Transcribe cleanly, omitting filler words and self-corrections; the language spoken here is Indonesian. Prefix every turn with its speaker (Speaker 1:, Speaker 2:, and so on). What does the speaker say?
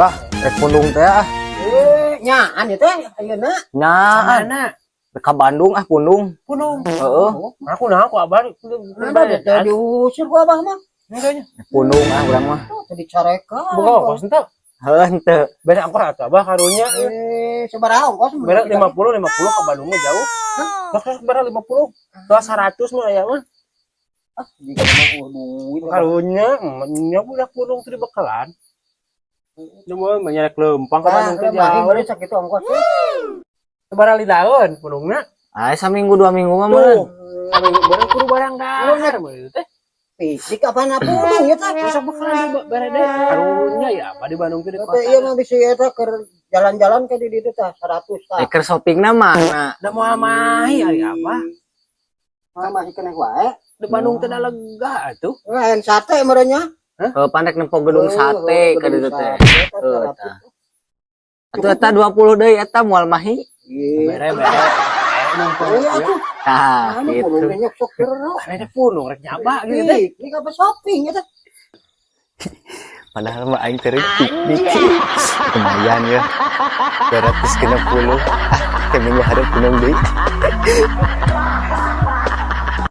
Speaker 1: Bah, rek pundung teh ah.
Speaker 2: Nyaan itu ayeuna.
Speaker 1: Nyaan. Ka Bandung ah pundung.
Speaker 3: Pundung.
Speaker 1: Heeh.
Speaker 3: Aku nah aku abah.
Speaker 2: Ada teh diusir ku abah mah.
Speaker 3: Enggaknya.
Speaker 1: Pundung ah urang mah.
Speaker 2: Tadi carekan.
Speaker 3: Buka kos ente.
Speaker 1: Heuh henteu.
Speaker 3: Beda angkor atuh abah karunya.
Speaker 2: Sabaraha ongkos?
Speaker 3: Beda 50 ke Bandung mah jauh. Kos beda 50. Kelas 100 mah aya mah.
Speaker 2: Jika mah duit
Speaker 3: Karunya nya budak pundung teh bekalan. Cuma menyerek lempang ke Bandung teh jauh.
Speaker 2: bari sakitu ongkos.
Speaker 3: Barang lidaun pundungna.
Speaker 1: Ah saminggu 2 minggu mah
Speaker 3: Tuh.
Speaker 1: meureun.
Speaker 3: Barang kudu barang dahar mah itu teh.
Speaker 2: Di kapan apa ya teh?
Speaker 3: Masa bekalan di barade. Karunya ya apa di Bandung teh di
Speaker 2: Tapi ieu mah bisa eta keur jalan-jalan ke di ditu tah 100 tah.
Speaker 1: Eker shoppingna mana?
Speaker 3: da moal mahi ari apa?
Speaker 2: Masih kena wae.
Speaker 3: Di Bandung teh da lega atuh.
Speaker 2: Lain sate merenya.
Speaker 1: Pandek nempo gedung sate ka ditu teh. Heuh tah. Atuh eta 20 deui eta moal mahi.
Speaker 3: Bere-bere.
Speaker 2: Iya atuh.
Speaker 1: Tah,
Speaker 2: Anu
Speaker 1: gitu.
Speaker 2: pundungnya sok kero.
Speaker 3: Ada pundung rek nyaba gitu teh.
Speaker 2: Ini apa shopping ya teh?
Speaker 1: Padahal mah aing teh piknik. Lumayan ya. 260. Teh hareup pundung deui.